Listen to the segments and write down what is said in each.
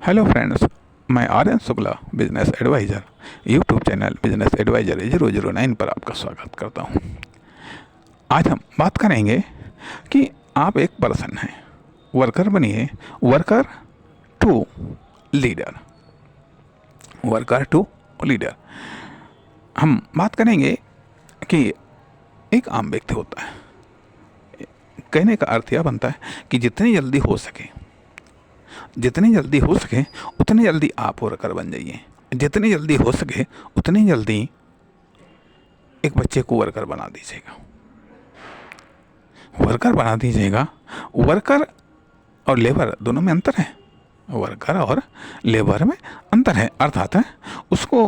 Hello friends, मैं Aryan Shukla business advisor YouTube channel business advisor 009 पर आपका स्वागत करता हूं। आज हम बात करेंगे कि आप एक पर्सन हैं, वर्कर बनिए, worker to leader. Worker to leader हम बात करेंगे कि एक आम व्यक्ति होता है। कहने का अर्थ यह बनता है कि जितनी जल्दी हो सके उतनी जल्दी आप वर्कर बन जाइए। जितनी जल्दी हो सके उतनी जल्दी एक बच्चे को वर्कर बना दीजिएगा। वर्कर और लेबर दोनों में अंतर है। वर्कर और लेबर में अंतर है, अर्थात है उसको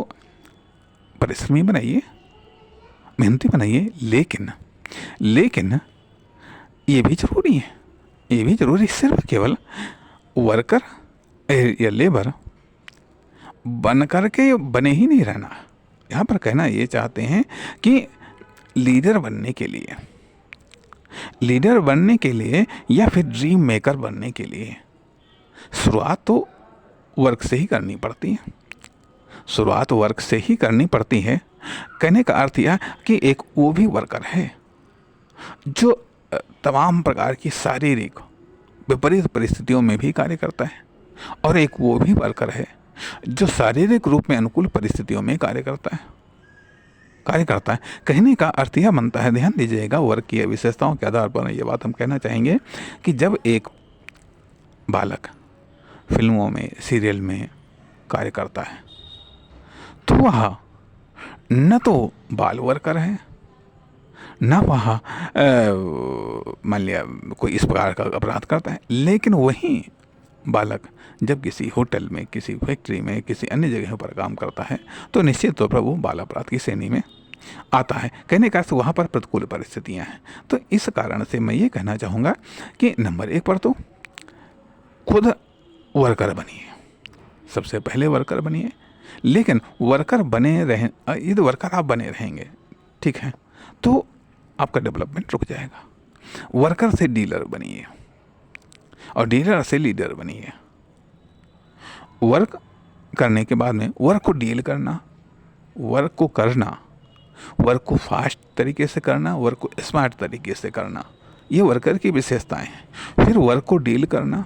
परिश्रमी बनाइए, मेहनती बनाइए, लेकिन ये भी जरूरी सिर्फ केवल वर्कर या लेबर बन करके बने ही नहीं रहना। यहाँ पर कहना ये चाहते हैं कि लीडर बनने के लिए या फिर ड्रीम मेकर बनने के लिए शुरुआत तो वर्क से ही करनी पड़ती है। कहने का अर्थ यह कि एक वो भी वर्कर है जो तमाम प्रकार की शारीरिक विपरीत परिस्थितियों में भी कार्य करता है, और एक वो भी वर्कर है जो शारीरिक रूप में अनुकूल परिस्थितियों में कार्य करता है। कहने का अर्थ यह बनता है, ध्यान दीजिएगा, वर्क की विशेषताओं के आधार पर ये बात हम कहना चाहेंगे कि जब एक बालक फिल्मों में, सीरियल में कार्य करता है तो वह न तो बाल वर्कर है, न वह मान लिया कोई इस प्रकार का अपराध करता है, लेकिन वही बालक जब किसी होटल में, किसी फैक्ट्री में, किसी अन्य जगह पर काम करता है तो निश्चित तौर पर वो बाल अपराध की श्रेणी में आता है। कहने का अर्थ वहाँ पर प्रतिकूल परिस्थितियाँ हैं। तो इस कारण से मैं ये कहना चाहूँगा कि नंबर 1 पर तो खुद वर्कर बनिए, सबसे पहले वर्कर बनिए। लेकिन वर्कर बने रहें, यदि वर्कर आप बने रहेंगे, ठीक है, तो आपका डेवलपमेंट रुक जाएगा। वर्कर से डीलर बनिए और डीलर से लीडर बनिए। वर्क करने के बाद में वर्क को डील करना, वर्क को फास्ट तरीके से करना, वर्क को स्मार्ट तरीके से करना, ये वर्कर की विशेषताएं हैं। फिर वर्क को डील करना,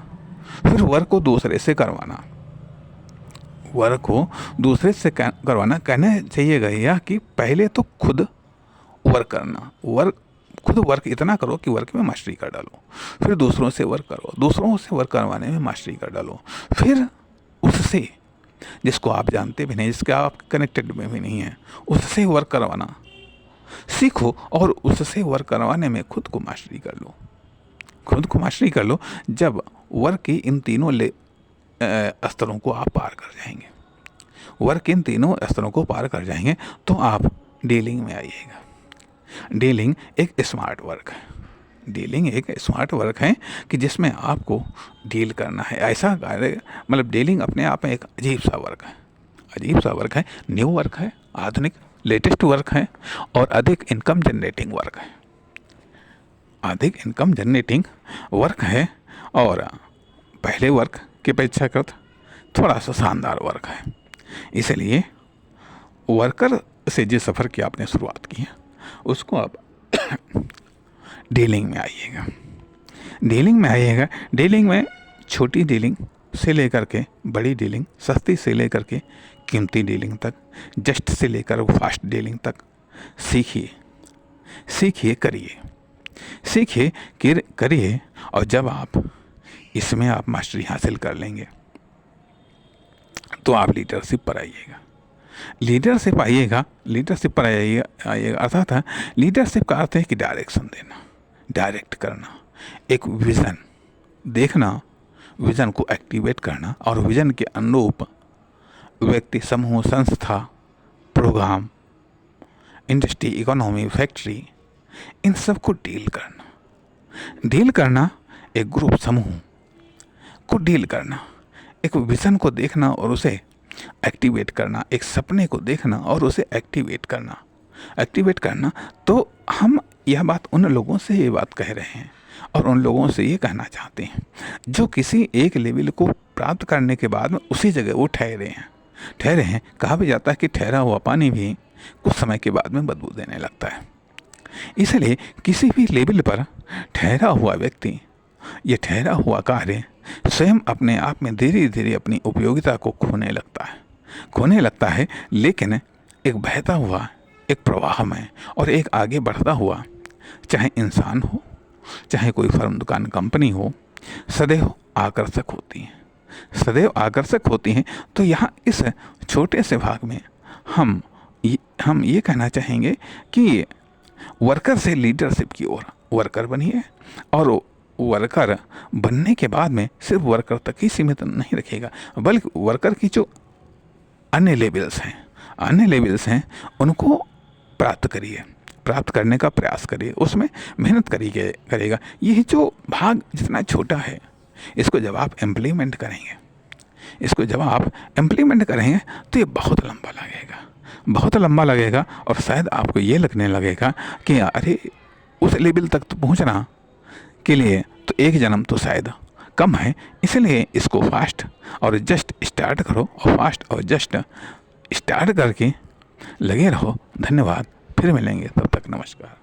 फिर वर्क को दूसरे से करवाना। कहना चाहिएगा यह कि पहले तो खुद वर्क करना, खुद वर्क इतना करो कि वर्क में मास्टरी कर डालो, फिर दूसरों से वर्क करो, दूसरों से वर्क करवाने में मास्टरी कर डालो, फिर उससे जिसको आप जानते भी नहीं, जिसके आप कनेक्टेड में भी नहीं हैं, उससे वर्क करवाना सीखो और उससे वर्क करवाने में खुद को मास्टरी कर लो। जब वर्क की इन तीनों स्तरों को आप पार कर जाएंगे, तो आप डीलिंग में आइएगा। डीलिंग एक स्मार्ट वर्क है कि जिसमें आपको डील करना है। ऐसा कार्य, मतलब डीलिंग अपने आप में एक अजीब सा वर्क है, न्यू वर्क है, आधुनिक लेटेस्ट वर्क है और अधिक इनकम जनरेटिंग वर्क है और पहले वर्क की अपेक्षाकृत थोड़ा सा शानदार वर्क है। इसलिए वर्कर से जिस सफ़र की आपने शुरुआत की है उसको आप डीलिंग में आइएगा। डीलिंग में छोटी डीलिंग से लेकर के बड़ी डीलिंग, सस्ती से लेकर के कीमती डीलिंग तक, जस्ट से लेकर फास्ट डीलिंग तक सीखिए, करिए। और जब आप इसमें मास्टरी हासिल कर लेंगे तो आप लीडरशिप पर आइएगा। अर्थात लीडरशिप का अर्थ है कि डायरेक्शन देना, डायरेक्ट करना, एक विज़न देखना, विज़न को एक्टिवेट करना और विज़न के अनुरूप व्यक्ति, समूह, संस्था, प्रोग्राम, इंडस्ट्री, इकोनॉमी, फैक्ट्री, इन सब को डील करना, एक ग्रुप, समूह को डील करना, एक विज़न को देखना और उसे एक्टिवेट करना, एक सपने को देखना और उसे एक्टिवेट करना। तो हम यह बात उन लोगों से ये बात कह रहे हैं और उन लोगों से ये कहना चाहते हैं जो किसी एक लेवल को प्राप्त करने के बाद में उसी जगह वो ठहरे हैं। कहा भी जाता है कि ठहरा हुआ पानी भी कुछ समय के बाद में बदबू देने लगता है। इसलिए किसी भी लेवल पर ठहरा हुआ व्यक्ति, ये ठहरा हुआ कार्य स्वयं अपने आप में धीरे धीरे अपनी उपयोगिता को खोने लगता है। लेकिन एक बहता हुआ, एक प्रवाह में और एक आगे बढ़ता हुआ, चाहे इंसान हो, चाहे कोई फर्म, दुकान, कंपनी हो, सदैव आकर्षक होती हैं। तो यहाँ इस छोटे से भाग में हम ये कहना चाहेंगे कि वर्कर से लीडरशिप की ओर वर्कर बनिए, और वर्कर बनने के बाद में सिर्फ वर्कर तक ही सीमित नहीं रखेगा, बल्कि वर्कर की जो अन्य लेवल्स हैं उनको प्राप्त करने का प्रयास करिए, उसमें मेहनत करेगा। यह जो भाग जितना छोटा है, इसको जब आप इम्प्लीमेंट करेंगे तो ये बहुत लंबा लगेगा और शायद आपको ये लगने लगेगा कि अरे उस लेवल तक तो पहुंचना के लिए तो एक जन्म तो शायद कम है। इसलिए इसको फास्ट और जस्ट स्टार्ट करो, और फास्ट और जस्ट स्टार्ट करके लगे रहो। धन्यवाद, फिर मिलेंगे, तब तक नमस्कार।